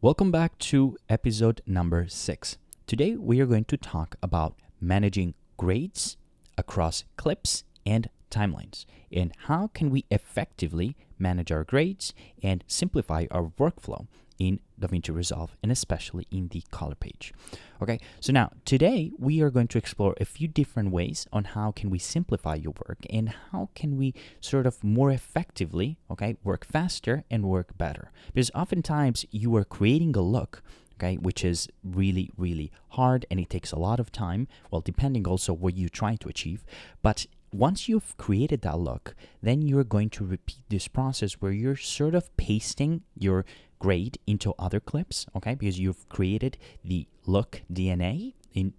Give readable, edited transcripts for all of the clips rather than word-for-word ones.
Welcome back to episode number 6. Today we are going to talk about managing grades across clips and timelines, and how can we effectively manage our grades and simplify our workflow in DaVinci Resolve, and especially in the color page. Okay, so now today we are going to explore a few different ways on how can we simplify your work and how can we sort of more effectively, work faster and work better. Because oftentimes you are creating a look, which is really, really hard and it takes a lot of time, well, depending also what you're trying to achieve. But once you've created that look, then you're going to repeat this process where you're sort of pasting your grade into other clips, because you've created the look DNA in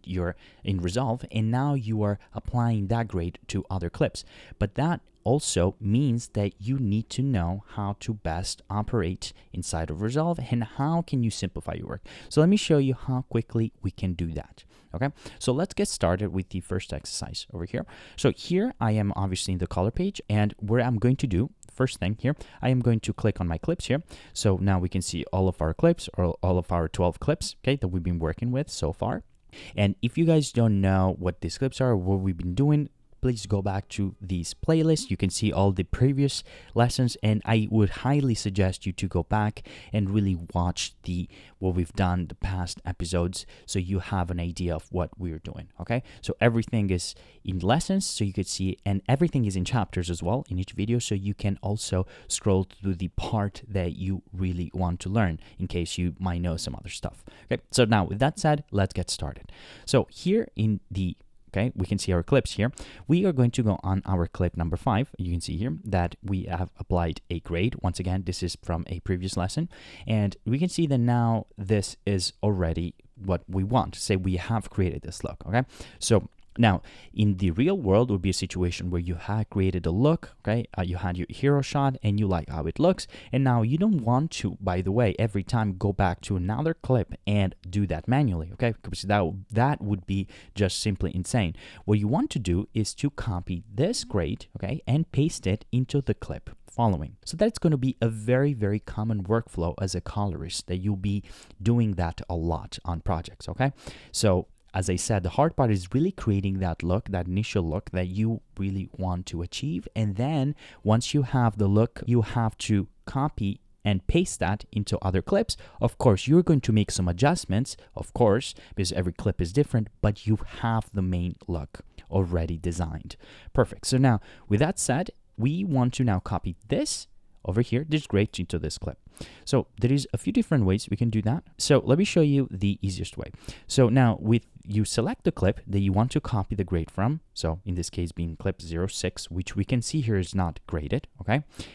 Resolve, and now you are applying that grade to other clips. But that also means that you need to know how to best operate inside of Resolve and how can you simplify your work. So let me show you how quickly we can do that. Okay, so let's get started with the first exercise over here. So here I am obviously in the color page, and where I'm going to do first thing here, I am going to click on my clips here. So now we can see all of our clips, or all of our 12 clips, that we've been working with so far. And if you guys don't know what these clips are, or what we've been doing, please go back to these playlists. You can see all the previous lessons, and I would highly suggest you to go back and really watch what we've done the past episodes, so you have an idea of what we're doing. Okay, so everything is in lessons, so you could see, and everything is in chapters as well in each video, so you can also scroll through the part that you really want to learn in case you might know some other stuff. Okay, so now with that said, let's get started. So here in the we can see our clips here. We are going to go on our clip number 5. You can see here that we have applied a grade. Once again, this is from a previous lesson. And we can see that now this is already what we want. Say we have created this look, So now, in the real world, would be a situation where you had created a look, you had your hero shot and you like how it looks, and now you don't want to, by the way, every time go back to another clip and do that manually, because that would be just simply insane. What you want to do is to copy this grade, and paste it into the clip following. So that's going to be a very, very common workflow as a colorist, that you'll be doing that a lot on projects, So as I said, the hard part is really creating that look, that initial look that you really want to achieve. And then once you have the look, you have to copy and paste that into other clips. Of course, you're going to make some adjustments, of course, because every clip is different, but you have the main look already designed. Perfect. So now, with that said, we want to now copy this over here, this grade, into this clip. So there is a few different ways we can do that. So let me show you the easiest way. So now you select the clip that you want to copy the grade from. So in this case being clip 06, which we can see here is not graded,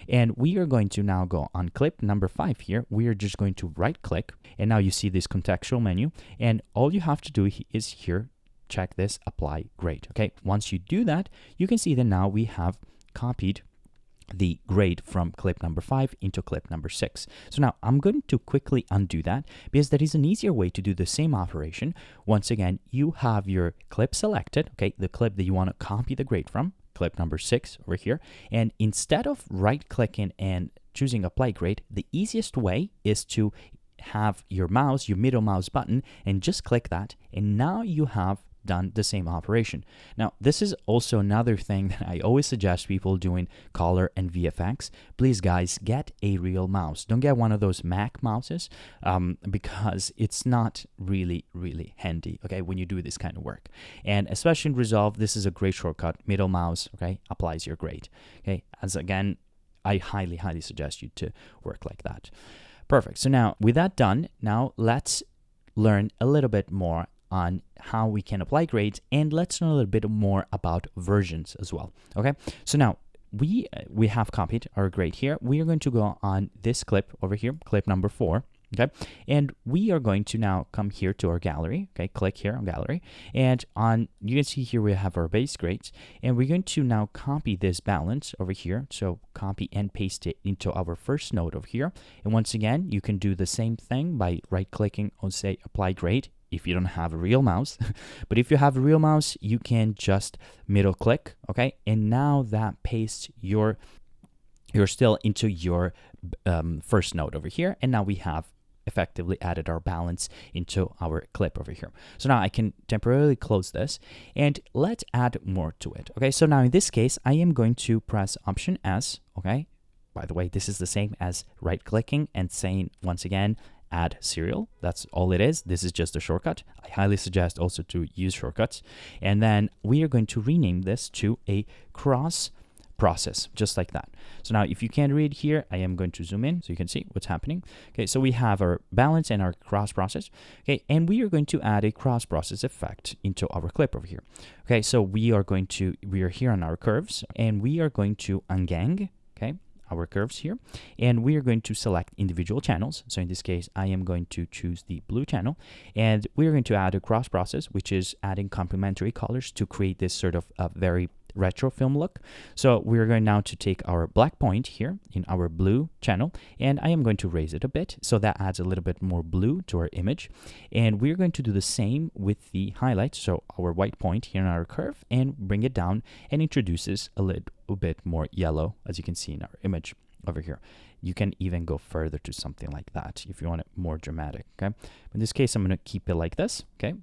And we are going to now go on clip number 5 here. We are just going to right click, and now you see this contextual menu, and all you have to do is here, check this, apply grade, Once you do that, you can see that now we have copied the grade from clip number 5 into clip number 6. So now I'm going to quickly undo that, because there is an easier way to do the same operation. Once again, you have your clip selected, the clip that you want to copy the grade from, clip number 6 over here. And instead of right clicking and choosing apply grade, the easiest way is to have your mouse, your middle mouse button, and just click that. And now you have done the same operation. Now, this is also another thing that I always suggest people doing color and VFX. Please, guys, get a real mouse. Don't get one of those Mac mouses, because it's not really, really handy, when you do this kind of work. And especially in Resolve, this is a great shortcut. Middle mouse, applies your grade. As again, I highly, highly suggest you to work like that. Perfect. So now, with that done, now let's learn a little bit more on how we can apply grades, and let's know a little bit more about versions as well. So now we have copied our grade here. We are going to go on this clip over here, clip number 4. And we are going to now come here to our gallery. Click here on gallery, and you can see here we have our base grades, and we're going to now copy this balance over here. So copy and paste it into our first node over here. And once again, you can do the same thing by right clicking on, say, apply grade, if you don't have a real mouse. But if you have a real mouse, you can just middle click, and now that pastes your still into your first node over here, and now we have effectively added our balance into our clip over here. So now I can temporarily close this and let's add more to it. Okay, so now in this case, I am going to press Option S. Okay, by the way, this is the same as right clicking and saying once again, add serial. That's all it is. This is just a shortcut. I highly suggest also to use shortcuts. And then we are going to rename this to a cross process, just like that. So now if you can read here, I am going to zoom in so you can see what's happening. Okay, so we have our balance and our cross process. Okay, and we are going to add a cross process effect into our clip over here. Okay, so we are here on our curves and we are going to ungang, okay, our curves here, and we are going to select individual channels. So in this case, I am going to choose the blue channel, and we're going to add a cross process, which is adding complementary colors to create this sort of a very retro film look. So we're going now to take our black point here in our blue channel, and I am going to raise it a bit so that adds a little bit more blue to our image. And we're going to do the same with the highlight, so our white point here in our curve, and bring it down and introduces a little bit more yellow, as you can see in our image over here. You can even go further to something like that if you want it more dramatic. Okay, in this case, I'm going to keep it like this. Okay,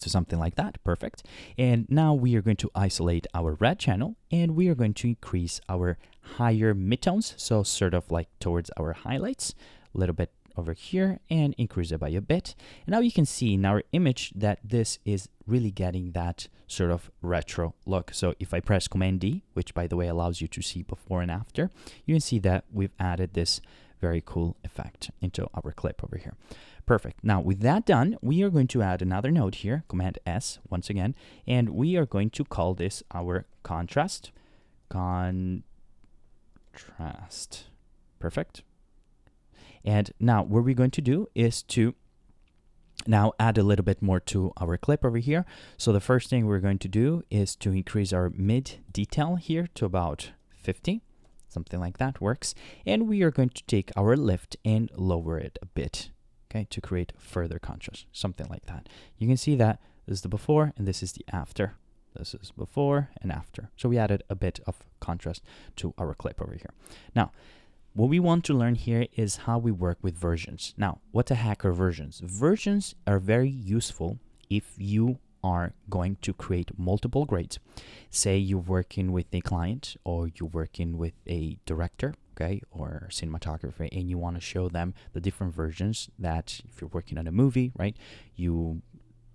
so something like that. Perfect. And now we are going to isolate our red channel, and we are going to increase our higher midtones, so sort of like towards our highlights a little bit over here, and increase it by a bit. And now you can see in our image that this is really getting that sort of retro look. So if I press Command D, which by the way allows you to see before and after, you can see that we've added this very cool effect into our clip over here. Perfect. Now with that done, we are going to add another node here, Command S once again, and we are going to call this our contrast. Perfect. And now what we're going to do is to now add a little bit more to our clip over here. So the first thing we're going to do is to increase our mid detail here to about 50. Something like that works. And we are going to take our lift and lower it a bit, okay, to create further contrast, something like that. You can see that this is the before and this is the after. This is before and after. So we added a bit of contrast to our clip over here. Now, what we want to learn here is how we work with versions. Now, what the heck are versions? Versions are very useful if you are going to create multiple grades. Say you're working with a client or you're working with a director, okay, or cinematographer, and you want to show them the different versions that if you're working on a movie, right,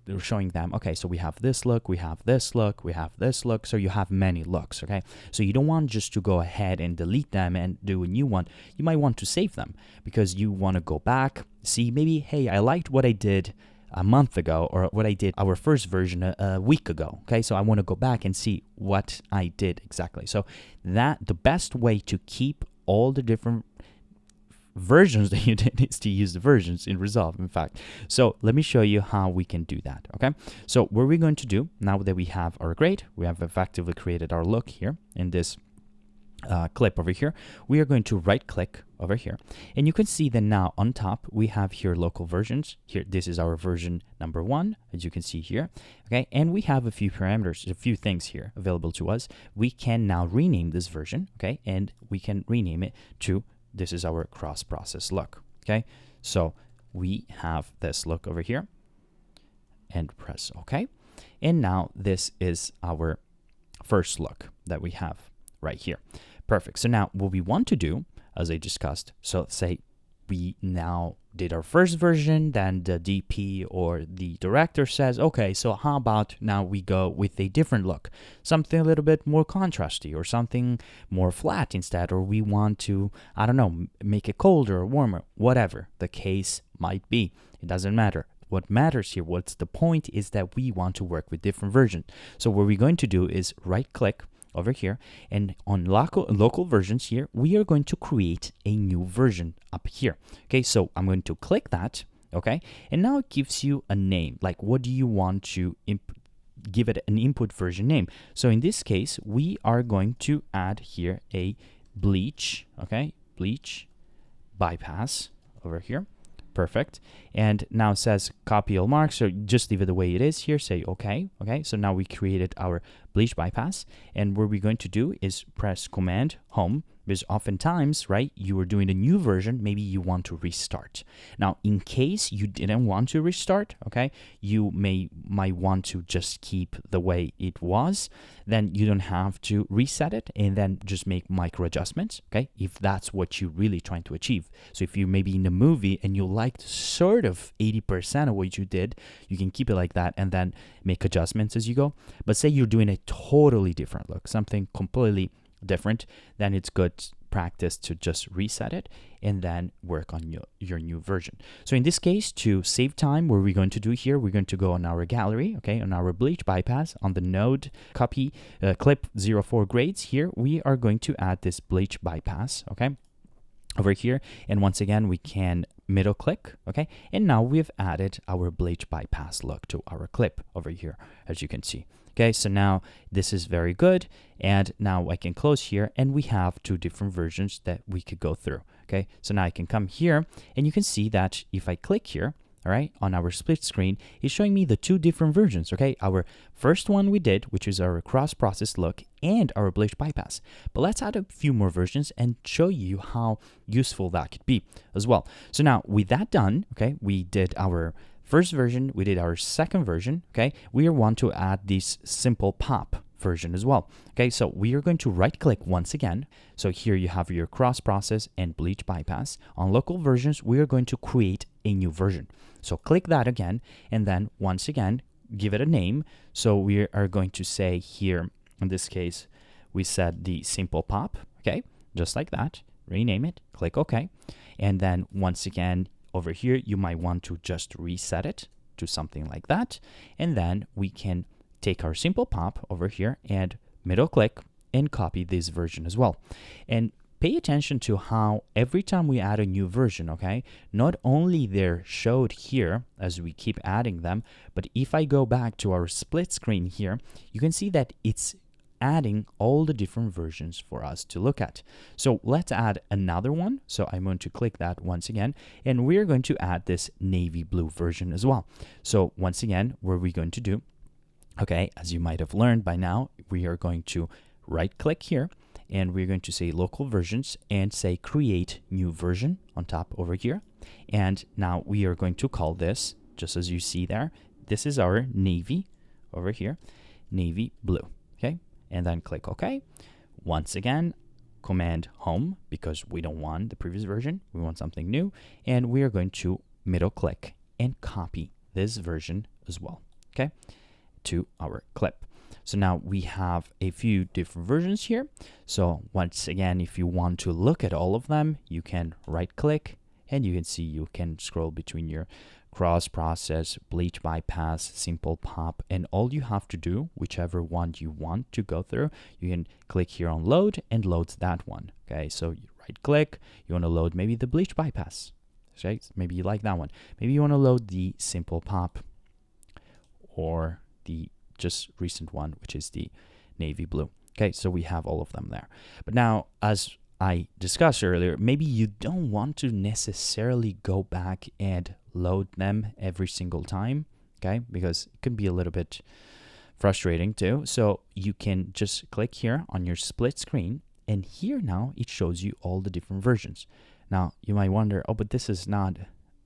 they're showing them, okay, so we have this look, we have this look, we have this look, so you have many looks, okay? So you don't want just to go ahead and delete them and do a new one. You might want to save them because you want to go back, see maybe, hey, I liked what I did a month ago or what I did our first version a week ago, okay? So I want to go back and see what I did exactly. So that the best way to keep all the different versions that you did is to use the versions in Resolve, in fact. So let me show you how we can do that, okay? So what we're going to do, now that we have our grade, we have effectively created our look here in this clip over here, we are going to right click over here, and you can see that now on top we have here local versions. Here, this is our version number 1, as you can see here, okay? And we have a few parameters, a few things here available to us. We can now rename this version, okay? And we can rename it to, this is our cross process look, okay? So we have this look over here and press OK. And now this is our first look that we have right here. Perfect. So now what we want to do, as I discussed, so say we now did our first version, then the DP or the director says, okay, so how about now we go with a different look, something a little bit more contrasty or something more flat instead, or we want to, I don't know, make it colder or warmer, whatever the case might be. It doesn't matter. What matters here, what's the point is that we want to work with different versions. So what we're going to do is right click over here, and on local versions here, we are going to create a new version up here. Okay, so I'm going to click that, okay, and now it gives you a name, like what do you want to give it an input version name. So in this case, we are going to add here a bleach, okay, bleach bypass over here. Perfect. And now it says copy all marks, so just leave it the way it is here, say okay. Okay, so now we created our bleach bypass, and what we're going to do is press Command Home Because oftentimes, right, you were doing a new version, maybe you want to restart. Now, in case you didn't want to restart, okay, you might want to just keep the way it was. Then you don't have to reset it and then just make micro adjustments, okay, if that's what you're really trying to achieve. So if you maybe in a movie and you liked sort of 80% of what you did, you can keep it like that and then make adjustments as you go. But say you're doing a totally different look, something completely different, then it's good practice to just reset it and then work on your new version. So in this case, to save time, what we're going to do here, we're going to go on our gallery, okay, on our bleach bypass, on the node copy clip 04 grades here, we are going to add this bleach bypass, okay, over here. And once again, we can middle click, okay, and now we've added our bleach bypass look to our clip over here, as you can see. Okay, so now this is very good, and now I can close here, and we have two different versions that we could go through. Okay, so now I can come here, and you can see that if I click here, all right, on our split screen, it's showing me the two different versions. Okay, our first one we did, which is our cross-process look and our bleach bypass. But let's add a few more versions and show you how useful that could be as well. So now with that done, okay, we did our first version, we did our second version, okay, we want to add this simple pop version as well. Okay, so we are going to right click once again. So here you have your cross process and bleach bypass. On local versions, we are going to create a new version. So click that again, and then once again, give it a name. So we are going to say here, in this case, we said the simple pop, okay, just like that, rename it, click OK. And then once again, over here, you might want to just reset it to something like that. And then we can take our simple pop over here and middle click and copy this version as well. And pay attention to how every time we add a new version, okay, not only they're showed here as we keep adding them, but if I go back to our split screen here, you can see that it's adding all the different versions for us to look at. So let's add another one. So I'm going to click that once again, and we're going to add this navy blue version as well. So once again, what are we going to do? Okay, as you might have learned by now, we are going to right click here, and we're going to say local versions and say create new version on top over here. And now we are going to call this, just as you see there, this is our navy over here, navy blue, okay? And then click OK. Once again, Command Home, because we don't want the previous version, we want something new, and we are going to middle click and copy this version as well, okay, to our clip. So now we have a few different versions here. So once again, if you want to look at all of them, you can right click, and you can see you can scroll between your cross process, bleach bypass, simple pop, and all you have to do, whichever one you want to go through, you can click here on load and loads that one. Okay, so you right click, you want to load maybe the bleach bypass, okay, maybe you like that one. Maybe you want to load the simple pop or the just recent one, which is the navy blue. Okay, so we have all of them there. But now, as I discussed earlier, maybe you don't want to necessarily go back and load them every single time, okay, because it can be a little bit frustrating too. So you can just click here on your split screen, and here now it shows you all the different versions. Now you might wonder, oh, but this is not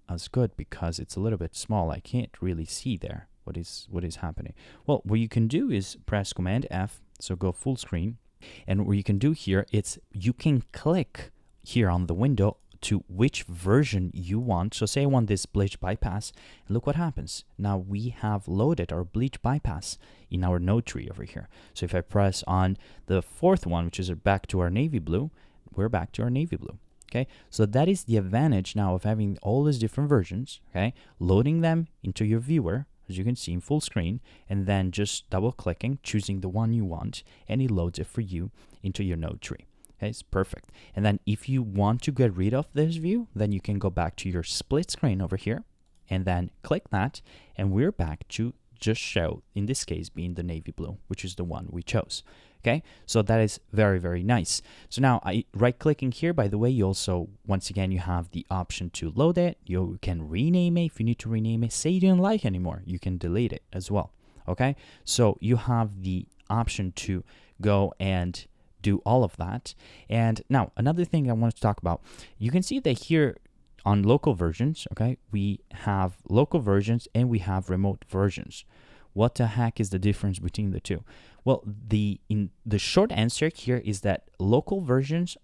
as good because it's a little bit small. I can't really see there what is happening. Well, what you can do is press Command F, so go full screen, and what you can do here, it's you can click here on the window to which version you want. So say I want this bleach bypass, and look what happens. Now we have loaded our bleach bypass in our node tree over here. So if I press on the fourth one, which is back to our navy blue, we're back to our navy blue. Okay, so that is the advantage now of having all these different versions, okay, loading them into your viewer, as you can see in full screen, and then just double clicking, choosing the one you want, and it loads it for you into your node tree. Okay, it's perfect. And then if you want to get rid of this view, then you can go back to your split screen over here, and then click that, and we're back to just show, in this case, being the navy blue, which is the one we chose. Okay, so that is very, very nice. So now right-clicking here, by the way, you also, once again, you have the option to load it. You can rename it if you need to rename it. Say you didn't like anymore, you can delete it as well. Okay, so you have the option to go and do all of that. And now another thing I want to talk about, you can see that here on local versions, okay, we have local versions and we have remote versions. What the heck is the difference between the two? Well, the short answer here is that local versions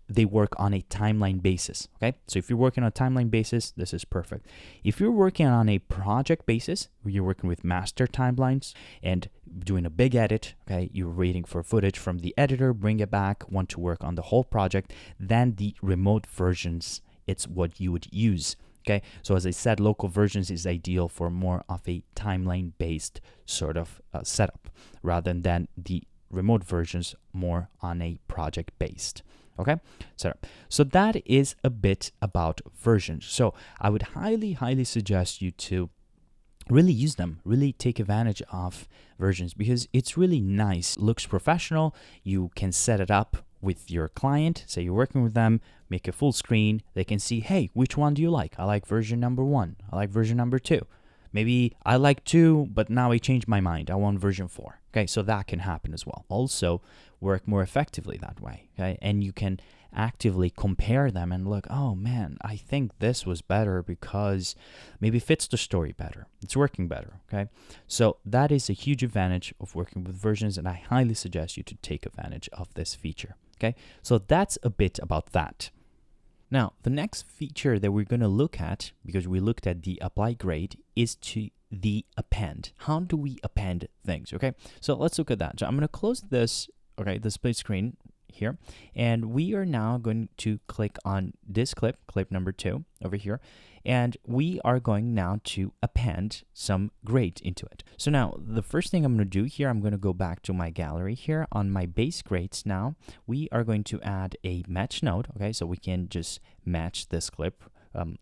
they work on a timeline basis, okay? So if you're working on a timeline basis, this is perfect. If you're working on a project basis, where you're working with master timelines and doing a big edit, okay, you're waiting for footage from the editor, bring it back, want to work on the whole project, then the remote versions, it's what you would use. Okay, so as I said, local versions is ideal for more of a timeline-based sort of setup, rather than the remote versions more on a project-based. Okay, setup. So that is a bit about versions. So I would highly suggest you to really use them, really take advantage of versions, because it's really nice, looks professional. You can set it up with your client, say you're working with them, make a full screen. They can see, hey, which one do you like? I like version number 1. I like version number 2. Maybe I like 2, but now I changed my mind. I want version 4. Okay, so that can happen as well. Also, work more effectively that way. Okay, and you can actively compare them and look, oh man, I think this was better because maybe fits the story better. It's working better. Okay, so that is a huge advantage of working with versions, and I highly suggest you to take advantage of this feature. Okay, so that's a bit about that. Now, the next feature that we're going to look at, because we looked at the apply grade, is to the append. How do we append things? Okay, so let's look at that. So I'm going to close this, okay, the split screen here, and we are now going to click on this clip number 2 over here, and we are going now to append some grades into it. So now the first thing I'm going to do here, I'm going to go back to my gallery here on my base grades. Now we are going to add a match node. Okay, so we can just match this clip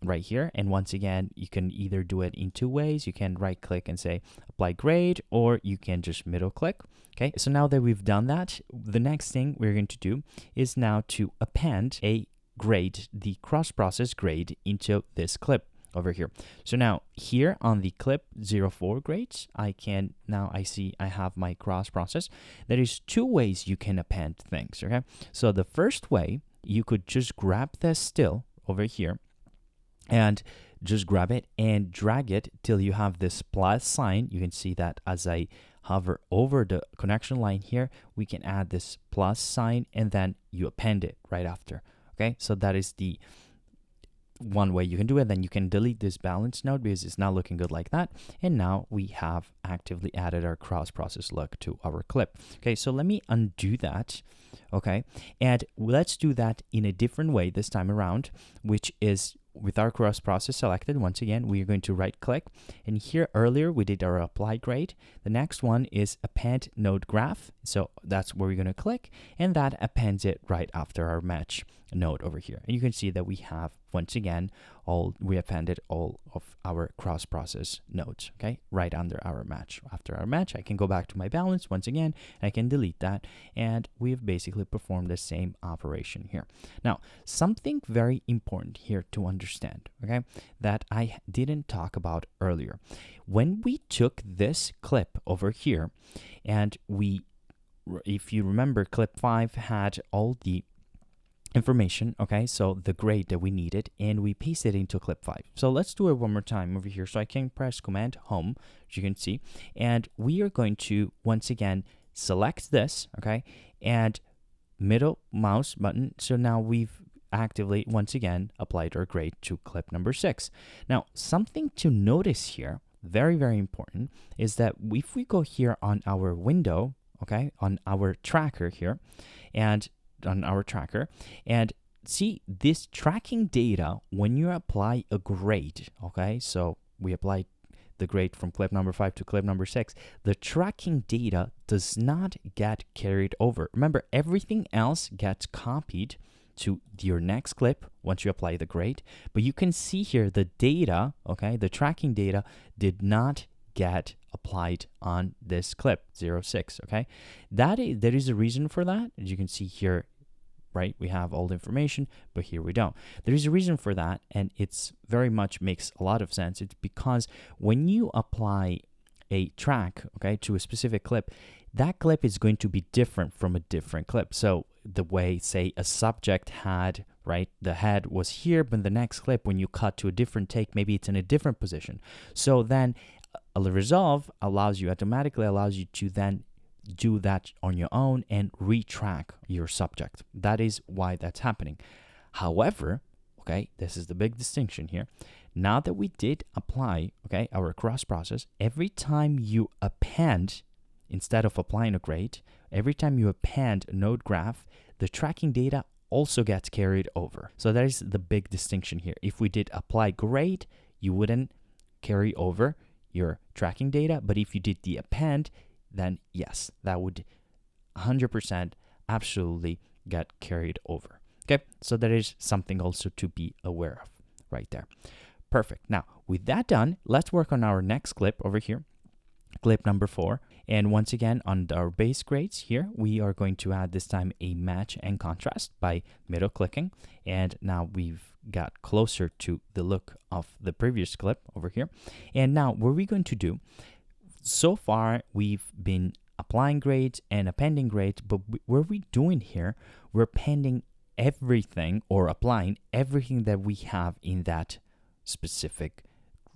right here, and once again, you can either do it in 2 ways. You can right click and say apply grade, or you can just middle click. Okay, so now that we've done that, the next thing we're going to do is now to append a grade, the cross-process grade, into this clip over here. So now here on the clip 04 grades, I see I have my cross-process. There is 2 ways you can append things, okay? So the first way, you could just grab this still over here and just grab it and drag it till you have this plus sign. You can see that as I hover over the connection line here, we can add this plus sign and then you append it right after. Okay, so that is the one way you can do it. Then you can delete this balance node because it's not looking good like that. And now we have actively added our cross-process look to our clip. Okay, so let me undo that. Okay, and let's do that in a different way this time around, which is with our cross-process selected. Once again, we are going to right-click, and here earlier we did our apply grade. The next one is append node graph, so that's where we're going to click, and that appends it right after our match node over here. And you can see that we have, once again, we appended all of our cross-process nodes, okay, right under our match. After our match, I can go back to my balance once again, and I can delete that, and we've basically performed the same operation here. Now, something very important here to understand, okay, that I didn't talk about earlier. When we took this clip over here, and if you remember, clip 5 had all the information, okay, so the grade that we needed, and we pasted it into clip 5. So let's do it one more time over here. So I can press Command Home, as you can see, and we are going to once again select this, okay, and middle mouse button. So now we've actively once again applied our grade to clip number 6. Now, something to notice here, very important, is that if we go here on our window, okay, on our tracker here, and on our tracker, and see this tracking data when you apply a grade, okay, so we applied the grade from clip number 5 to clip number 6, the tracking data does not get carried over. Remember, everything else gets copied to your next clip once you apply the grade, but you can see here the data, okay, the tracking data did not get applied on this clip 06, okay. There is a reason for that. As you can see here, right, we have all the information, but here we don't. There is a reason for that, and it's very much makes a lot of sense. It's because when you apply a track, okay, to a specific clip, that clip is going to be different from a different clip. So the way, say, a subject had, right, the head was here, but the next clip, when you cut to a different take, maybe it's in a different position. So then a Resolve automatically allows you to then do that on your own and retrack your subject. That is why that's happening. However, okay, this is the big distinction here. Now that we did apply, okay, our cross process, every time you append, instead of applying a grade, every time you append a node graph, the tracking data also gets carried over. So that is the big distinction here. If we did apply grade, you wouldn't carry over your tracking data, but if you did the append, then yes, that would 100% absolutely get carried over. Okay, so that is something also to be aware of right there. Perfect. Now, with that done, let's work on our next clip over here, clip number 4. And once again, on our base grades here, we are going to add this time a match and contrast by middle clicking. And now we've got closer to the look of the previous clip over here. And now what we're going to do, so far we've been applying grades and appending grades, but what we're doing here, we're appending everything or applying everything that we have in that specific,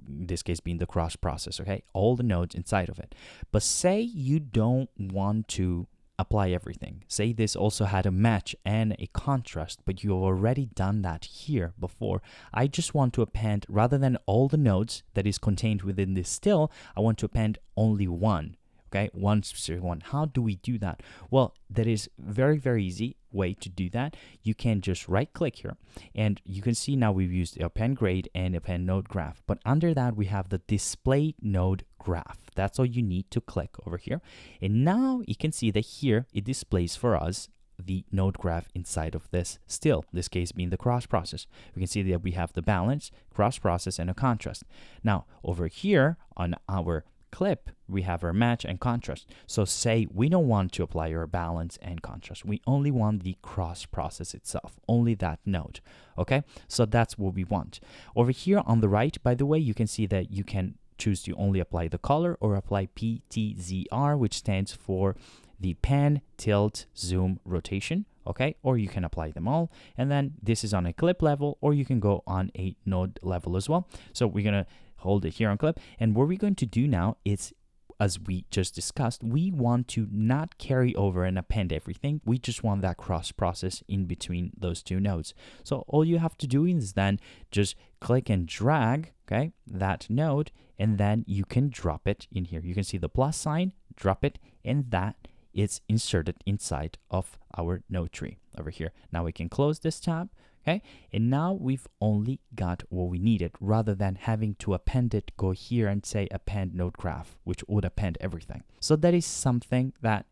in this case being the cross process, okay? All the nodes inside of it. But say you don't want to apply everything. Say this also had a match and a contrast, but you've already done that here before. I just want to append, rather than all the nodes that is contained within this still, I want to append only one. Okay, one specific one. How do we do that? Well, that is very, very easy way to do that. You can just right click here and you can see now we've used the append grade and append node graph. But under that, we have the display node graph. That's all you need to click over here. And now you can see that here it displays for us the node graph inside of this still, this case being the cross process. We can see that we have the balance, cross process, and a contrast. Now, over here on our clip, we have our match and contrast. So say we don't want to apply our balance and contrast. We only want the cross process itself, only that node. Okay, so that's what we want. Over here on the right, by the way, you can see that you can choose to only apply the color or apply PTZR, which stands for the pan, tilt, zoom, rotation. Okay, or you can apply them all. And then this is on a clip level, or you can go on a node level as well. So we're gonna hold it here on clip. And what we're going to do now is, as we just discussed, we want to not carry over and append everything. We just want that cross process in between those two nodes. So all you have to do is then just click and drag, okay, that node, and then you can drop it in here. You can see the plus sign, drop it, and that is inserted inside of our node tree over here. Now we can close this tab. Okay, and now we've only got what we needed, rather than having to append it, go here and say append node graph, which would append everything. So that is something that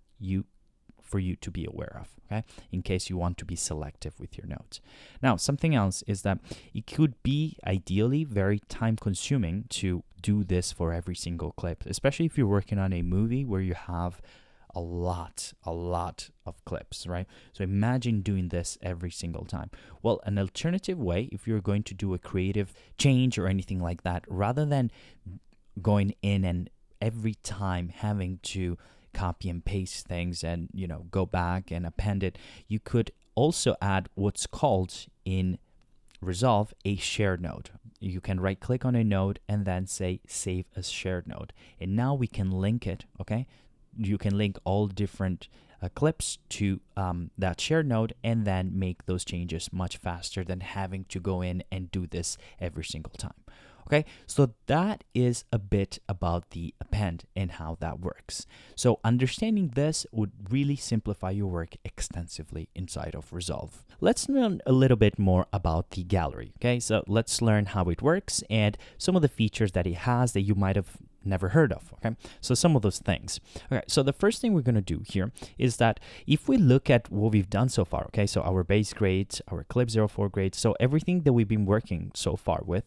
for you to be aware of, okay, in case you want to be selective with your nodes. Now, something else is that it could be ideally very time consuming to do this for every single clip, especially if you're working on a movie where you have a lot of clips, right? So imagine doing this every single time. Well, an alternative way, if you're going to do a creative change or anything like that, rather than going in and every time having to copy and paste things and, you know, go back and append it, you could also add what's called in Resolve a shared node. You can right click on a node and then say save as shared node. And now we can link it, okay? You can link all different clips to that shared node and then make those changes much faster than having to go in and do this every single time. Okay, so that is a bit about the append and how that works. So understanding this would really simplify your work extensively inside of Resolve. Let's learn a little bit more about the gallery. Okay, so let's learn how it works and some of the features that it has that you might have never heard of. Okay, so some of those things. Okay, so the first thing we're going to do here is that if we look at what we've done so far, okay, so our base grades, our clip 04 grades, so everything that we've been working so far with,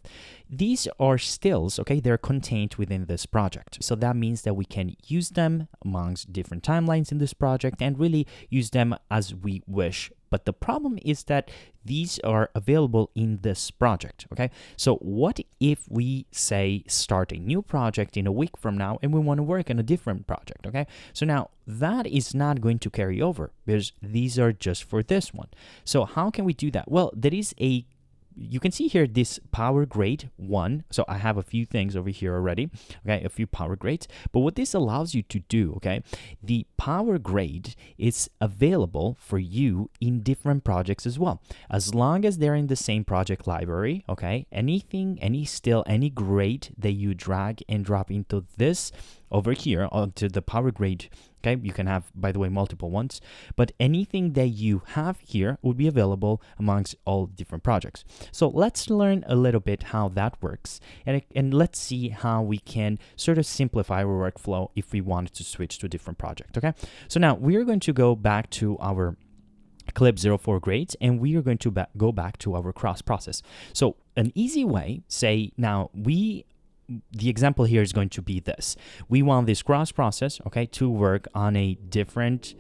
these are stills, okay, they're contained within this project. So that means that we can use them amongst different timelines in this project and really use them as we wish But the problem is that these are available in this project, okay? So what if we say start a new project in a week from now and we want to work on a different project, okay? So now that is not going to carry over because these are just for this one. So how can we do that? Well, there is you can see here this power grade 1. So I have a few things over here already, okay, a few power grades. But what this allows you to do, okay, the power grade is available for you in different projects as well. As long as they're in the same project library, okay, anything, any still, any grade that you drag and drop into this over here onto the power grade, okay, you can have, by the way, multiple ones, but anything that you have here will be available amongst all different projects. So let's learn a little bit how that works, and let's see how we can sort of simplify our workflow if we wanted to switch to a different project, okay? So now we're going to go back to our Clip 04 grades, and we are going to go back to our cross process. So an easy way, say now the example here is going to be this. We want this cross process, okay, to work on a different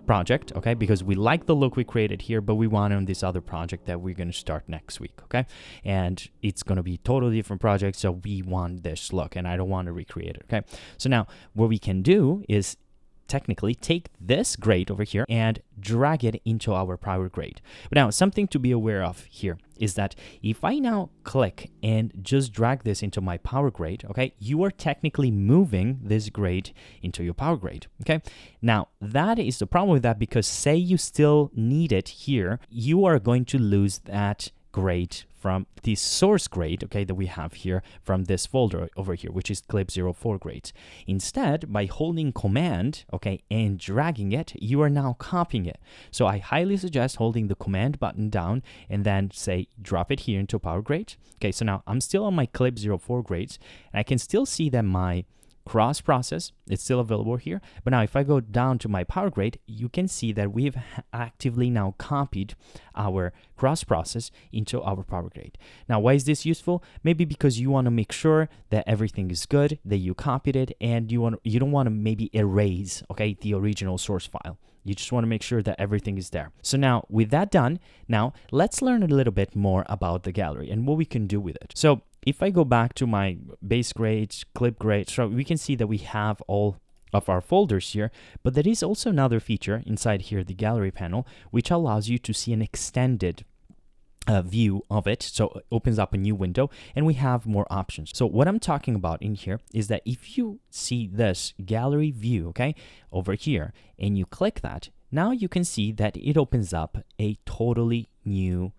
project, okay, because we like the look we created here, but we want it on this other project that we're going to start next week, okay? And it's going to be totally different project, so we want this look, and I don't want to recreate it, okay? So now what we can do is technically take this grade over here and drag it into our power grade. But now something to be aware of here is that if I now click and just drag this into my power grade, okay, you are technically moving this grade into your power grade, okay? Now that is the problem with that, because say you still need it here, you are going to lose that grade from the source grade, okay, that we have here from this folder over here, which is Clip 04 grades. Instead, by holding Command, okay, and dragging it, you are now copying it. So I highly suggest holding the Command button down and then say, drop it here into Power Grade. Okay, so now I'm still on my Clip 04 grades, and I can still see that my cross process, it's still available here. But now if I go down to my power grade, you can see that we've actively now copied our cross process into our power grade. Now, why is this useful? Maybe because you want to make sure that everything is good, that you copied it, and you don't want to maybe erase, okay, the original source file. You just want to make sure that everything is there. So now with that done, now let's learn a little bit more about the gallery and what we can do with it. So if I go back to my base grades, clip grades, so we can see that we have all of our folders here, but there is also another feature inside here, the gallery panel, which allows you to see an extended view of it. So it opens up a new window and we have more options. So what I'm talking about in here is that if you see this gallery view, okay, over here, and you click that, now you can see that it opens up a totally new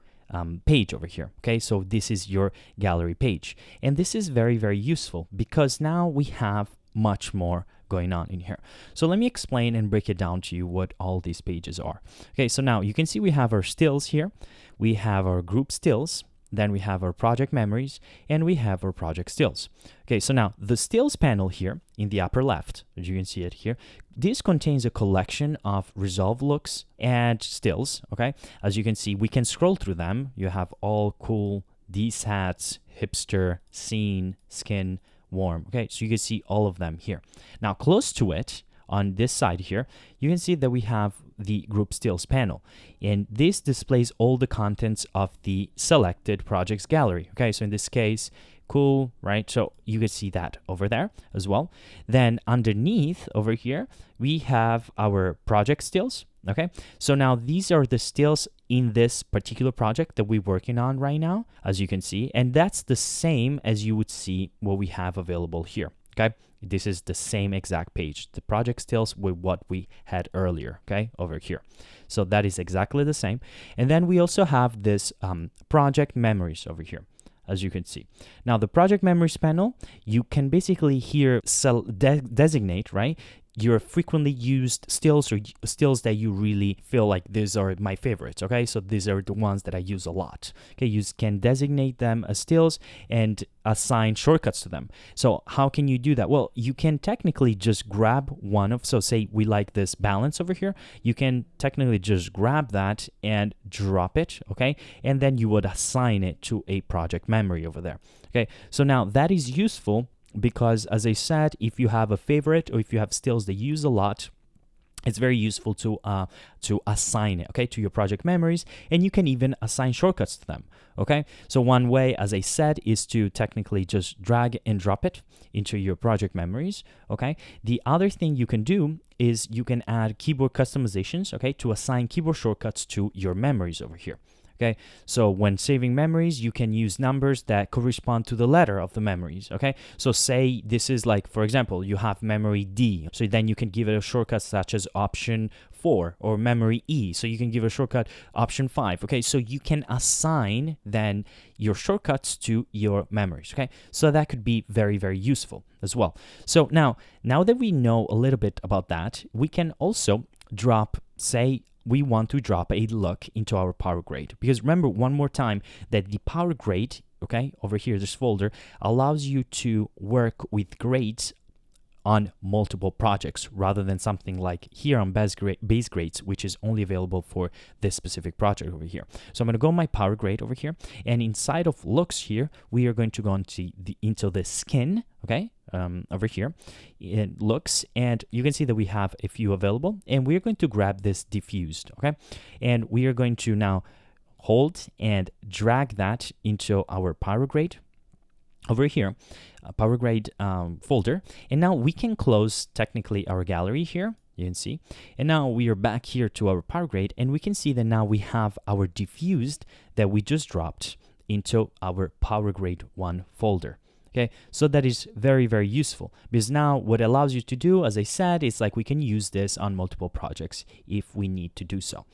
page over here. Okay, so this is your gallery page, and this is very, very useful because now we have much more going on in here. So let me explain and break it down to you what all these pages are. Okay, so now you can see we have our stills here, we have our group stills, then we have our project memories, and we have our project stills. Okay, so now the stills panel here in the upper left, as you can see it here, this contains a collection of Resolve looks and stills, okay? As you can see, we can scroll through them. You have all cool, these hats, hipster, scene, skin, warm, okay? So you can see all of them here. Now, close to it, on this side here, you can see that we have the group stills panel, and this displays all the contents of the selected projects gallery. Okay, so in this case, cool, right? So you can see that over there as well. Then underneath over here, we have our project stills. Okay, so now these are the stills in this particular project that we're working on right now, as you can see, and that's the same as you would see what we have available here. Okay, this is the same exact page, the project stills with what we had earlier, okay, over here. So that is exactly the same. And then we also have this project memories over here, as you can see. Now the project memories panel, you can basically here designate, right, your frequently used stills or stills that you really feel like these are my favorites, okay? So these are the ones that I use a lot, okay? You can designate them as stills and assign shortcuts to them. So how can you do that? Well, you can technically just grab one of, so say we like this balance over here, you can technically just grab that and drop it, okay? And then you would assign it to a project memory over there, okay? So now that is useful because, as I said, if you have a favorite or if you have stills that you use a lot, it's very useful to assign it, okay, to your project memories, and you can even assign shortcuts to them, okay? So one way, as I said, is to technically just drag and drop it into your project memories, okay? The other thing you can do is you can add keyboard customizations, okay, to assign keyboard shortcuts to your memories over here. Okay, so when saving memories, you can use numbers that correspond to the letter of the memories, okay? So say this is like, for example, you have memory D, so then you can give it a shortcut such as option 4, or memory E, so you can give a shortcut option 5, okay? So you can assign then your shortcuts to your memories, okay? So that could be very, very useful as well. So now that we know a little bit about that, we can also drop, say, we want to drop a look into our power grade. Because remember one more time that the power grade, okay, over here, this folder, allows you to work with grades on multiple projects rather than something like here on base grades, which is only available for this specific project over here. So I'm going to go my power grade over here, and inside of looks here, we are going to go into the skin, okay, over here in looks, and you can see that we have a few available, and we are going to grab this diffused, okay, and we are going to now hold and drag that into our power grade over here, power grade folder, and now we can close technically our gallery here, you can see, and now we are back here to our power grade, and we can see that now we have our diffused that we just dropped into our power grade 1 folder. Okay, so that is very, very useful, because now what it allows you to do, as I said, is like we can use this on multiple projects if we need to do so.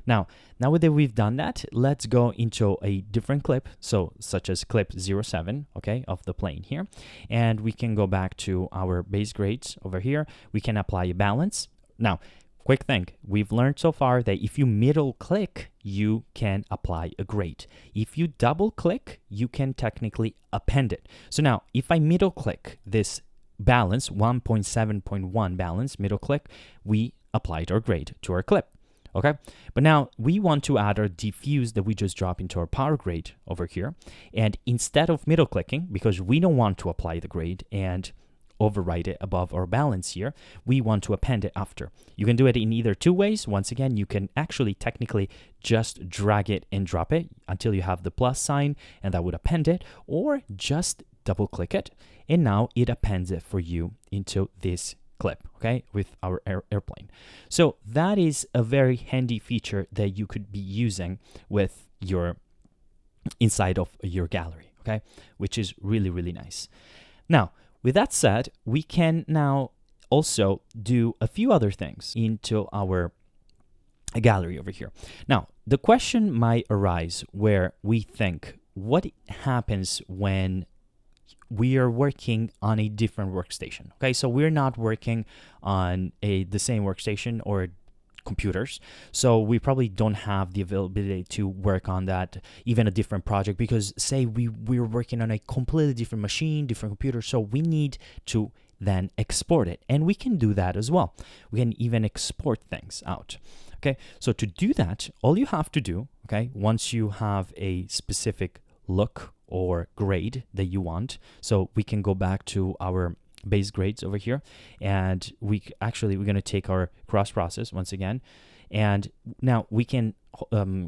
Now that we've done that, let's go into a different clip, so such as clip 07, okay, of the plane here, and we can go back to our base grades over here. We can apply a balance. Now, quick thing, we've learned so far that if you middle click, you can apply a grade. If you double click, you can technically append it. So now, if I middle click this balance, 1.7.1 balance, middle click, we applied our grade to our clip. Okay, but now we want to add our diffuse that we just dropped into our power grade over here. And instead of middle clicking, because we don't want to apply the grade and overwrite it above our balance here, we want to append it after. You can do it in either two ways. Once again, you can actually technically just drag it and drop it until you have the plus sign, and that would append it, or just double click it, and now it appends it for you into this clip, okay, with our airplane. So that is a very handy feature that you could be using with your inside of your gallery, okay, which is really, really nice. Now, with that said, we can now also do a few other things into our gallery over here. Now, the question might arise where we think, what happens when we are working on a different workstation? Okay, so we're not working on the same workstation or computers, so we probably don't have the availability to work on that, even a different project, because say we're working on a completely different machine, different computer, so we need to then export it, and we can do that as well. We can even export things out. Okay, so to do that, all you have to do, okay, once you have a specific look or grade that you want, so we can go back to our base grades over here, and we're going to take our cross process once again, and now we can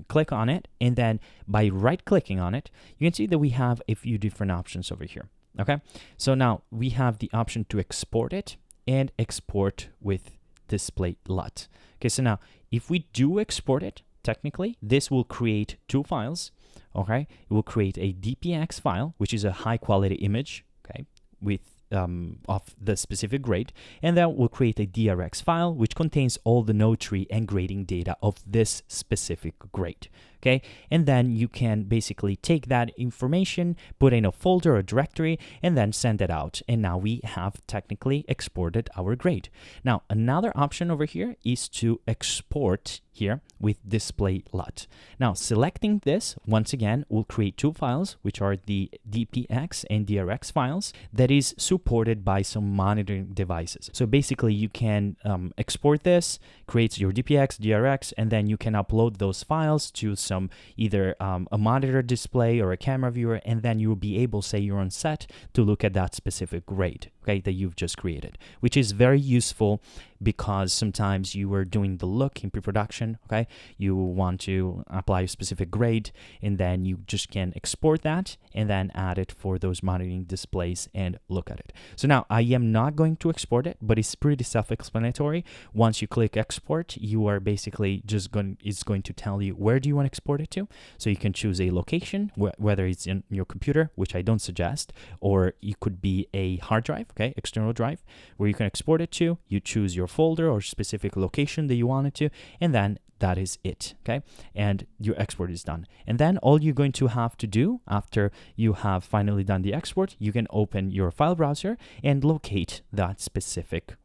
click on it, and then by right clicking on it, you can see that we have a few different options over here. Okay, so now we have the option to export it and export with display LUT. Okay, so now if we do export it, technically this will create two files. Okay, it will create a DPX file, which is a high quality image, okay, with of the specific grade, and that will create a DRX file which contains all the node tree and grading data of this specific grade. Okay, and then you can basically take that information, put in a folder or directory, and then send it out, and now we have technically exported our grade. Now another option over here is to export here with display LUT. Now selecting this once again will create two files, which are the DPX and DRX files that is supported by some monitoring devices. So basically you can export this, creates your DPX, DRX, and then you can upload those files to some either a monitor display or a camera viewer, and then you will be able, say you're on set, to look at that specific grade. okay, that you've just created, which is very useful because sometimes you are doing the look in pre-production, okay? You want to apply a specific grade, and then you just can export that and then add it for those modeling displays and look at it. So now I am not going to export it, but it's pretty self-explanatory. Once you click export, you are basically it's going to tell you where do you want to export it to. So you can choose a location, whether it's in your computer, which I don't suggest, or it could be a hard drive, okay, external drive, where you can export it to. You choose your folder or specific location that you want it to, and then that is it, okay? And your export is done. And then all you're going to have to do after you have finally done the export, you can open your file browser and locate that specific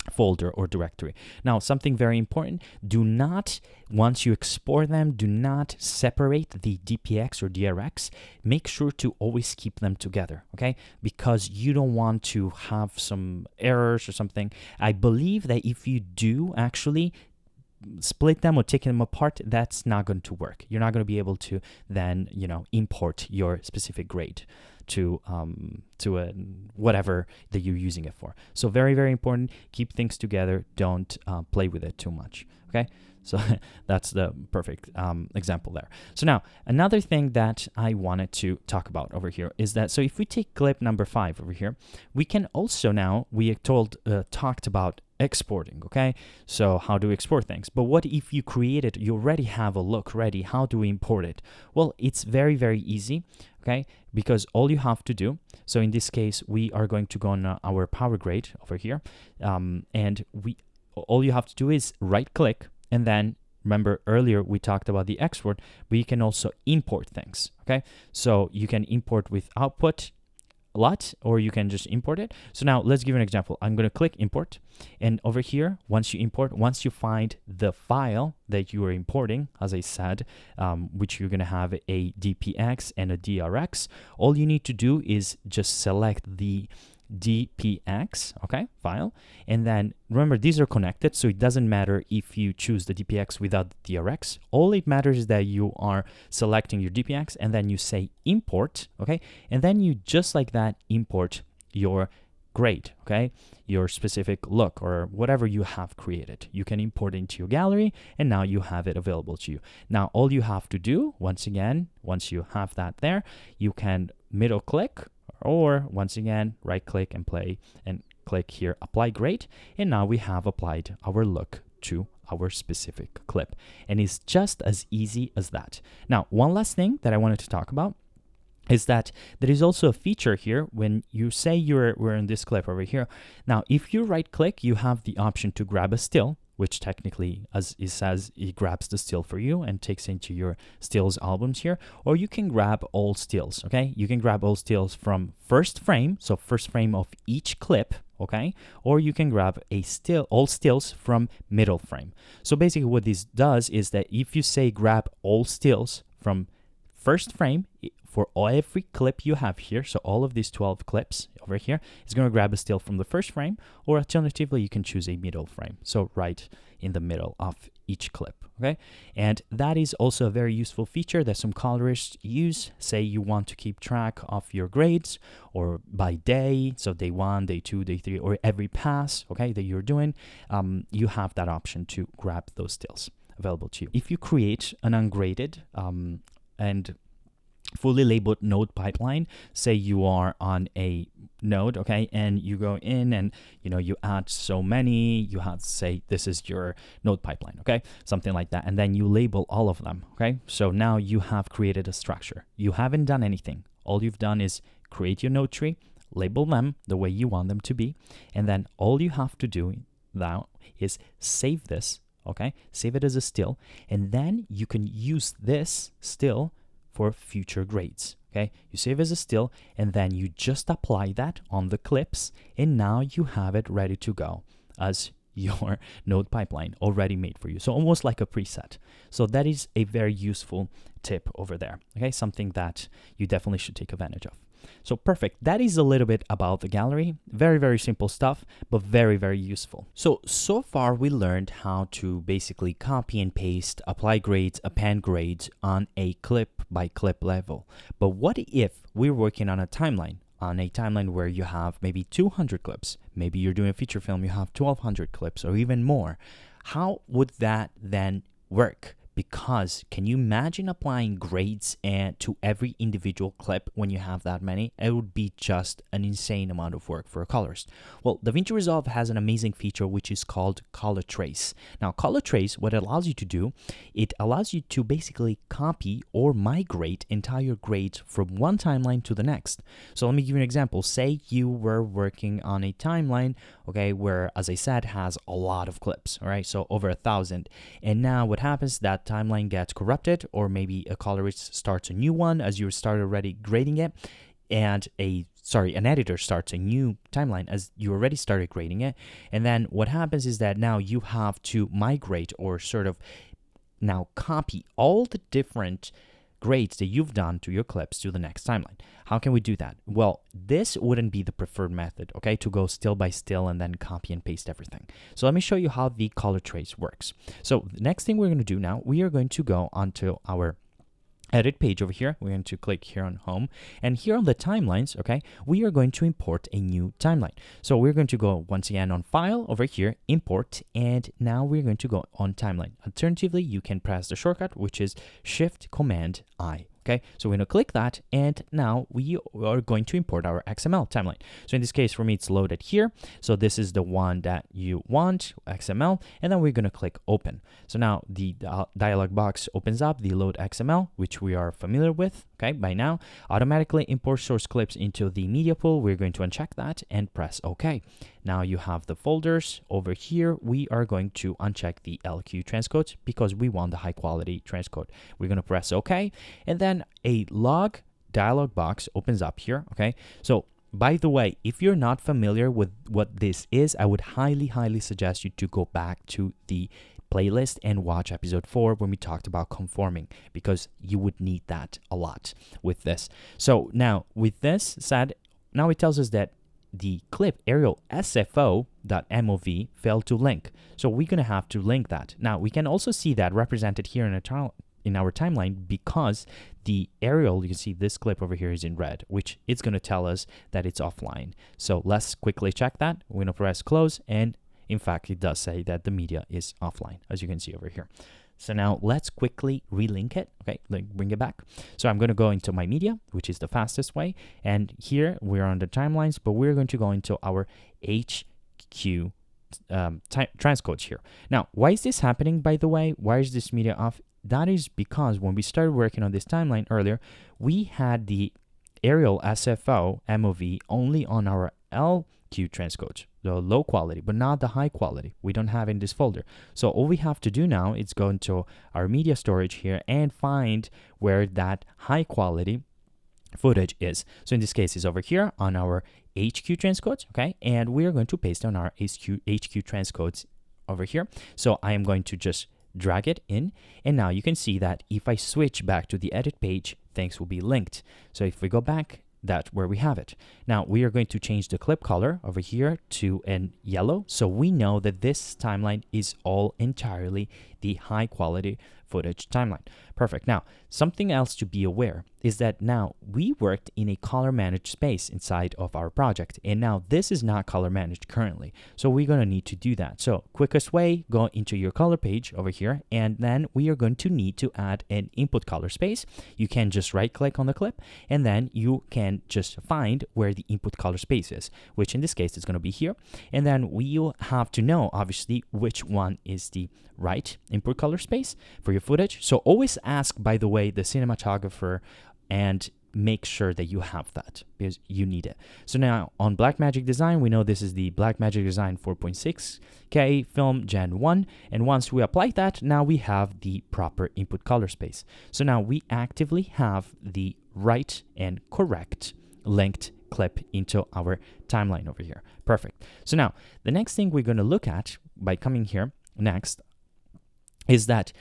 folder or directory. Now, something very important, do not, once you export them, do not separate the DPX or DRX. Make sure to always keep them together, okay? Because you don't want to have some errors or something. I believe that if you do actually split them or take them apart, that's not going to work. You're not going to be able to then, import your specific grade to whatever that you're using it for. So very, very important. Keep things together. Don't play with it too much. Okay. So that's the perfect example there. So now another thing that I wanted to talk about over here is that, so if we take clip number 5 over here, we can also now, we talked about exporting, okay? So how do we export things? But what if you you already have a look ready? How do we import it? Well, it's very, very easy, okay? Because all you have to do, so in this case, we are going to go on our power grade over here, and all you have to do is right click, and then remember earlier we talked about the export, but you can also import things, okay? So you can import with output LUT, or you can just import it. So now let's give an example. I'm going to click import, and over here, once you find the file that you are importing, as I said, which you're going to have a DPX and a DRX, all you need to do is just select the DPX, okay, file, and then remember these are connected, so it doesn't matter if you choose the DPX without the DRX. All it matters is that you are selecting your DPX and then you say import, okay, and then you just like that import your grade, okay, your specific look or whatever you have created. You can import it into your gallery, and now you have it available to you. Now all you have to do, once again, once you have that there, you can middle click, or once again, right click and play and click here, apply grade. And now we have applied our look to our specific clip. And it's just as easy as that. Now, one last thing that I wanted to talk about is that there is also a feature here when you say we're in this clip over here. Now, if you right click, you have the option to grab a still, which technically, as it says, it grabs the still for you and takes into your stills albums here. Or you can grab all stills, okay? You can grab all stills from first frame, so first frame of each clip, okay? Or you can grab all stills from middle frame. So basically what this does is that if you say grab all stills from first frame, for every clip you have here, so all of these 12 clips over here, is going to grab a still from the first frame, or alternatively, you can choose a middle frame, so right in the middle of each clip, okay? And that is also a very useful feature that some colorists use. Say you want to keep track of your grades, or by day, so day 1, day 2, day 3, or every pass, okay, that you're doing, you have that option to grab those stills available to you. If you create an ungraded and fully labeled node pipeline, say you are on a node, okay, and you go in and you add so many, you have to say this is your node pipeline, okay, something like that, and then you label all of them, okay? So now you have created a structure. You haven't done anything. All you've done is create your node tree, label them the way you want them to be, and then all you have to do now is save this, okay, save it as a still, and then you can use this still for future grades, okay? You save as a still, and then you just apply that on the clips, and now you have it ready to go as your node pipeline already made for you. So almost like a preset. So that is a very useful tip over there, okay? Something that you definitely should take advantage of. So perfect. That is a little bit about the gallery. Very, very simple stuff, but very, very useful. So far we learned how to basically copy and paste, apply grades, append grades on a clip by clip level. But what if we're working on a timeline? on a timeline where you have maybe 200 clips, maybe you're doing a feature film, you have 1200 clips or even more, how would that then work? Because can you imagine applying grades to every individual clip when you have that many? It would be just an insane amount of work for a colorist. Well, DaVinci Resolve has an amazing feature which is called ColorTrace. Now, ColorTrace, what it allows you to do, it allows you to basically copy or migrate entire grades from one timeline to the next. So let me give you an example. Say you were working on a timeline, okay, where, as I said, has a lot of clips, all right, so over 1,000. And now what happens, that timeline gets corrupted, or maybe a colorist starts a new one as you start already grading it, and an editor starts a new timeline as you already started grading it. And then what happens is that now you have to migrate or sort of now copy all the different grades that you've done to your clips to the next timeline. How can we do that? Well, this wouldn't be the preferred method, okay, to go still by still and then copy and paste everything. So let me show you how the ColorTrace works. So the next thing we're going to do now, we are going to go onto our edit page over here. We're going to click here on home, and here on the timelines, okay, we are going to import a new timeline. So we're going to go once again on file over here, import, and now we're going to go on timeline. Alternatively, you can press the shortcut, which is Shift Command I. Okay, so we're going to click that, and now we are going to import our XML timeline. So in this case, for me, it's loaded here. So this is the one that you want, XML, and then we're going to click open. So now the dialog box opens up, the load XML, which we are familiar with, okay, by now. Automatically import source clips into the media pool. We're going to uncheck that and press OK. Now you have the folders over here. We are going to uncheck the LQ transcodes because we want the high quality transcode. We're going to press OK, and then a log dialog box opens up here, okay? So by the way, if you're not familiar with what this is, I would highly suggest you to go back to the playlist and watch episode 4 when we talked about conforming, because you would need that a lot with this. So now with this said, now it tells us that the clip aerial sfo.mov failed to link. So we're going to have to link that. Now we can also see that represented here in our timeline because the aerial, you can see this clip over here is in red, which it's going to tell us that it's offline. So let's quickly check that. We're going to press close, and in fact, it does say that the media is offline, as you can see over here. So now let's quickly relink it. Okay, bring it back. So I'm going to go into my media, which is the fastest way. And here we're on the timelines, but we're going to go into our HQ transcodes here. Now, why is this happening, by the way? Why is this media off? That is because when we started working on this timeline earlier, we had the aerial SFO MOV only on our LQ transcodes, the low quality, but not the high quality. We don't have in this folder. So all we have to do now is go into our media storage here and find where that high quality footage is. So in this case, it's over here on our HQ transcodes, okay? And we are going to paste on our HQ transcodes over here. So I am going to just drag it in, and now you can see that if I switch back to the edit page, things will be linked. So if we go back, that's where we have it. Now we are going to change the clip color over here to an yellow, so we know that this timeline is all entirely the high quality footage timeline. Perfect. Now, something else to be aware is that now we worked in a color managed space inside of our project, and now this is not color managed currently. So we're going to need to do that. So quickest way, go into your color page over here, and then we are going to need to add an input color space. You can just right click on the clip, and then you can just find where the input color space is, which in this case is going to be here. And then we'll have to know, obviously, which one is the right input color space for your footage. So always ask, by the way, the cinematographer and make sure that you have that because you need it. So now on Blackmagic Design, we know this is the Blackmagic Design 4.6K film Gen 1. And once we apply that, now we have the proper input color space. So now we actively have the right and correct linked clip into our timeline over here. Perfect. So now the next thing we're going to look at by coming here next is that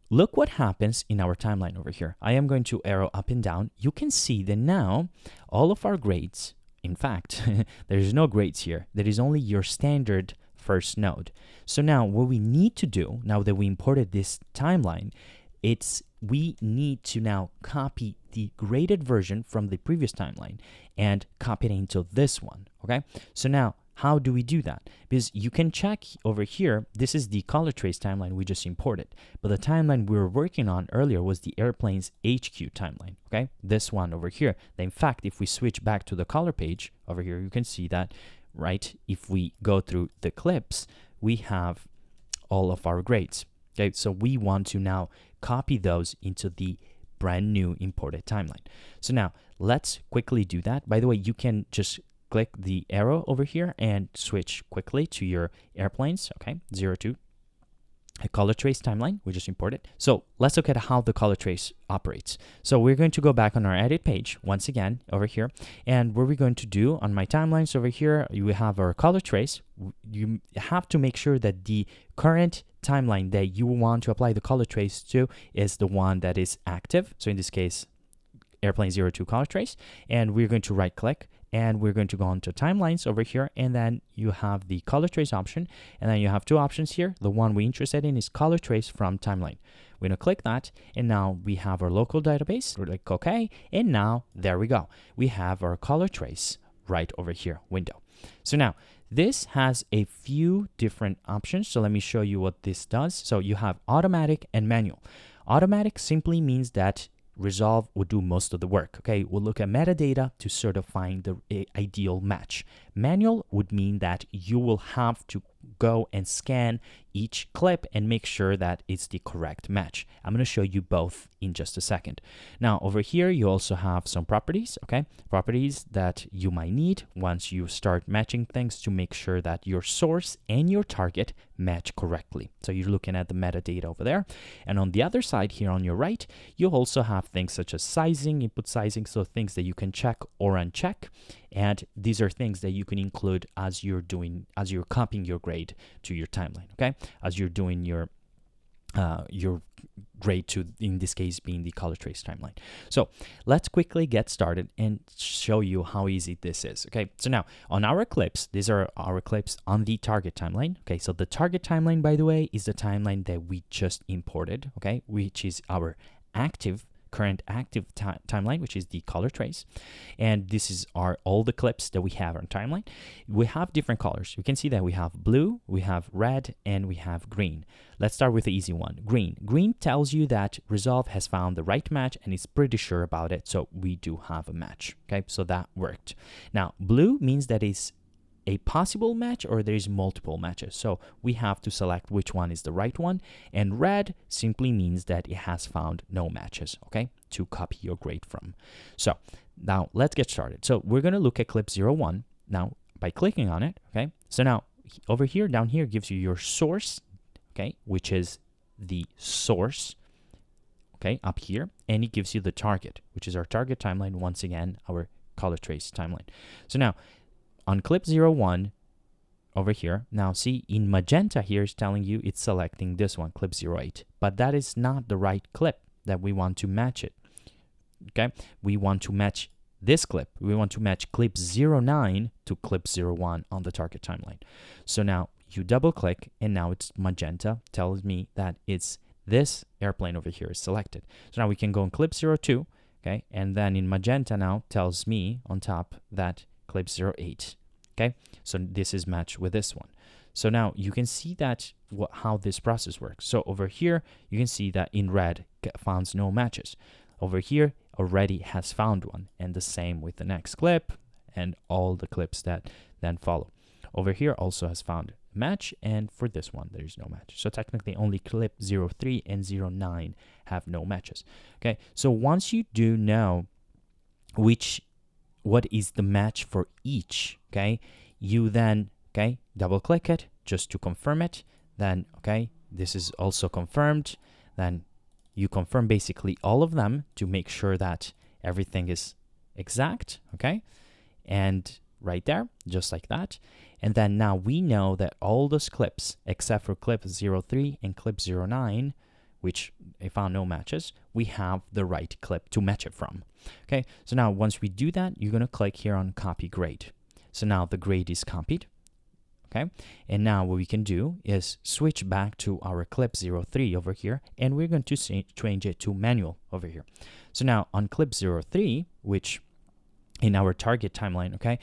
look what happens in our timeline over here. I am going to arrow up and down. You can see that now all of our grades, in fact, there's no grades here. There is only your standard first node. So now what we need to do, now that we imported this timeline, it's we need to now copy the graded version from the previous timeline and copy it into this one, okay? So now, how do we do that? Because you can check over here, this is the ColorTrace timeline we just imported, but the timeline we were working on earlier was the airplane's HQ timeline, okay? This one over here. In fact, if we switch back to the color page over here, you can see that, right? If we go through the clips, we have all of our grades, okay? So we want to now copy those into the brand new imported timeline. So now let's quickly do that. By the way, you can just click the arrow over here and switch quickly to your airplanes, okay? 02, a ColorTrace timeline, we just imported. So let's look at how the ColorTrace operates. So we're going to go back on our edit page once again over here, and what we're going to do on my timelines over here, you have our ColorTrace. You have to make sure that the current timeline that you want to apply the ColorTrace to is the one that is active. So in this case, airplane 02 ColorTrace, and we're going to right click and we're going to go on to timelines over here, and then you have the ColorTrace option, and then you have two options here. The one we're interested in is ColorTrace from timeline. We're going to click that, and now we have our local database. We're like, okay, and now there we go. We have our ColorTrace right over here window. So now this has a few different options. So let me show you what this does. So you have automatic and manual. Automatic simply means that Resolve will do most of the work, okay? We'll look at metadata to sort of find the ideal match. Manual would mean that you will have to go and scan each clip and make sure that it's the correct match. I'm going to show you both in just a second. Now, over here, you also have some properties, okay? Properties that you might need once you start matching things to make sure that your source and your target match correctly. So you're looking at the metadata over there. And on the other side here on your right, you also have things such as sizing, input sizing, so things that you can check or uncheck. And these are things that you can include as you're copying your grade to your timeline, okay? As you're doing your grade to, in this case, being the ColorTrace timeline. So let's quickly get started and show you how easy this is, okay? So now on our clips, these are our clips on the target timeline, okay? So the target timeline, by the way, is the timeline that we just imported, okay? Which is our current active timeline, which is the ColorTrace, and this is all the clips that we have on timeline. We have different colors. We can see that we have blue, we have red, and we have green. Let's start with the easy one, green. Green tells you that Resolve has found the right match and is pretty sure about it, so we do have a match, okay? So that worked. Now, blue means that it's a possible match or there is multiple matches. So we have to select which one is the right one. And red simply means that it has found no matches, okay, to copy your grade from. So now let's get started. So we're going to look at clip 01 now by clicking on it, okay? So now over here, down here gives you your source, okay, which is the source, okay, up here. And it gives you the target, which is our target timeline, once again, our ColorTrace timeline. So now, on clip 01 over here, now see in magenta here is telling you it's selecting this one, clip 08, but that is not the right clip that we want to match it, okay? We want to match this clip. We want to match clip 09 to clip 01 on the target timeline. So now you double click and now it's magenta, tells me that it's this airplane over here is selected. So now we can go on clip 02, okay? And then in magenta now tells me on top that clip 08, okay? So this is matched with this one. So now you can see that how this process works. So over here, you can see that in red found no matches. Over here already has found one, and the same with the next clip and all the clips that then follow. Over here also has found a match, and for this one there is no match. So technically only clip 03 and 09 have no matches. Okay, so once you do know what is the match for each, okay, you then, okay, double click it just to confirm it. Then, okay, this is also confirmed. Then you confirm basically all of them to make sure that everything is exact, okay? And right there, just like that. And then now we know that all those clips, except for clip 03 and clip 09, which I found no matches, we have the right clip to match it from. Okay, so now once we do that, you're going to click here on copy grade. So now the grade is copied. Okay, and now what we can do is switch back to our clip 03 over here, and we're going to change it to manual over here. So now on clip 03, which in our target timeline, okay,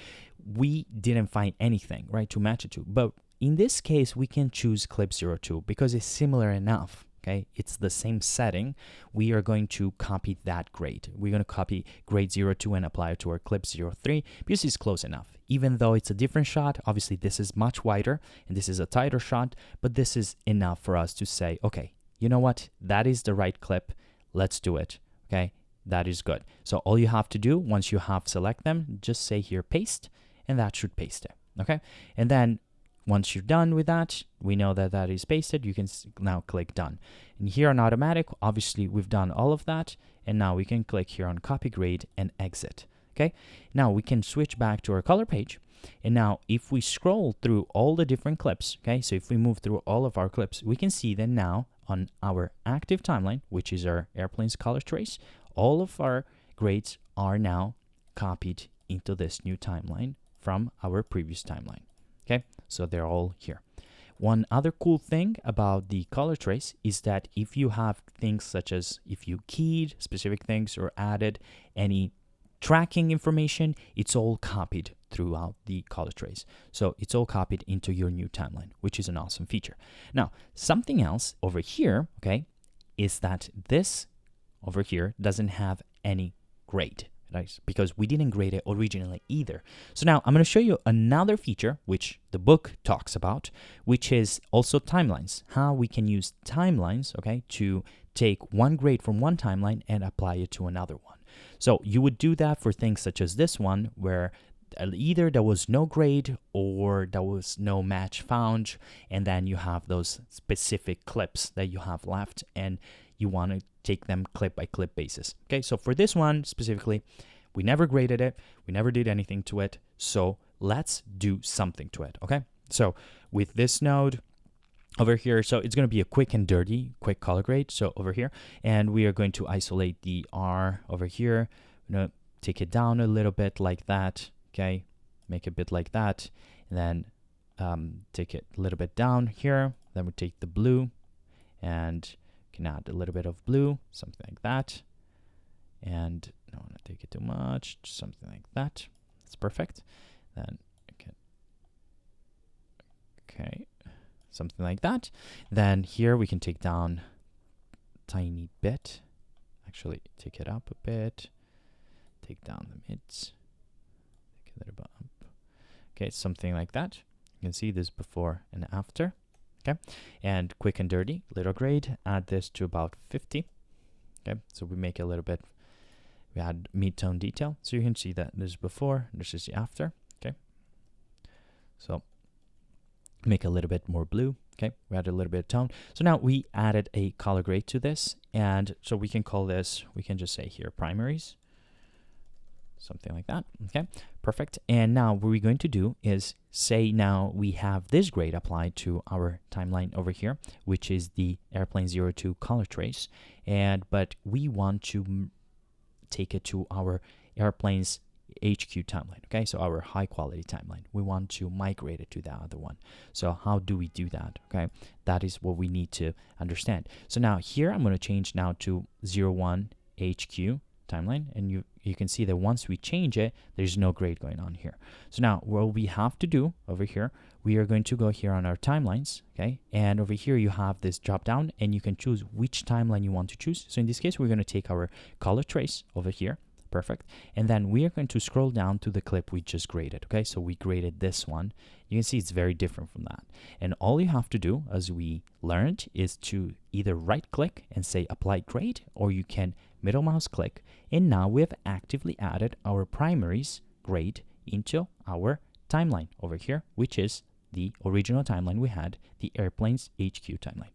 we didn't find anything, right, to match it to. But in this case, we can choose clip 02 because it's similar enough. Okay, it's the same setting. We are going to copy that grade. We're going to copy grade 02 and apply it to our clip 03 because it's close enough. Even though it's a different shot, obviously this is much wider and this is a tighter shot, but this is enough for us to say, okay, you know what? That is the right clip. Let's do it. Okay, that is good. So all you have to do once you have select them, just say here paste, and that should paste it. Okay, and then once you're done with that, we know that that is pasted. You can now click done. And here on automatic, obviously we've done all of that. And now we can click here on copy grade and exit. Okay. Now we can switch back to our color page. And now if we scroll through all the different clips, okay, so if we move through all of our clips, we can see that now on our active timeline, which is our airplane's color trace, all of our grades are now copied into this new timeline from our previous timeline. Okay, so they're all here. One other cool thing about the color trace is that if you have things such as if you keyed specific things or added any tracking information, it's all copied throughout the color trace. So it's all copied into your new timeline, which is an awesome feature. Now, something else over here, okay, is that this over here doesn't have any grade. Right? Because we didn't grade it originally either. So now I'm going to show you another feature which the book talks about, which is also timelines. How we can use timelines, okay, to take one grade from one timeline and apply it to another one. So you would do that for things such as this one, where either there was no grade or there was no match found, and then you have those specific clips that you have left, and you want to take them clip by clip basis. Okay, so for this one specifically, we never graded it, we never did anything to it, so let's do something to it. Okay, so with this node over here, so it's going to be a quick and dirty quick color grade. So over here, and we are going to isolate the R over here. I'm going to take it down a little bit like that. Okay, make it a bit like that, and then take it a little bit down here. Then we take the blue and can add a little bit of blue, something like that. And I don't want to take it too much, something like that. That's perfect. Then okay, something like that. Then here we can take down a tiny bit. Actually, take it up a bit. Take down the mids. Take a little bit up. Okay, something like that. You can see this before and after. Okay, and quick and dirty, little grade, add this to about 50. Okay, so we make a little bit, we add mid-tone detail. So you can see that this is before, this is the after. Okay, so make a little bit more blue. Okay, we add a little bit of tone. So now we added a color grade to this, and so we can call this, we can just say here primaries. Something like that. Okay, perfect. And now what we're going to do is say now we have this grade applied to our timeline over here, which is the airplane 02 color trace, but we want to take it to our airplane's HQ timeline. Okay, so our high quality timeline. We want to migrate it to the other one. So how do we do that? Okay, that is what we need to understand. So now here I'm going to change now to 01 HQ timeline, and you can see that once we change it, there's no grade going on here. So now what we have to do over here, we are going to go here on our timelines, okay, and over here you have this drop down, and you can choose which timeline you want to choose. So in this case, we're going to take our color trace over here. Perfect. And then we are going to scroll down to the clip we just graded. Okay, so we graded this one. You can see it's very different from that. And all you have to do, as we learned, is to either right click and say apply grade, or you can middle mouse click. And now we have actively added our primaries grade into our timeline over here, which is the original timeline we had, the airplane's HQ timeline.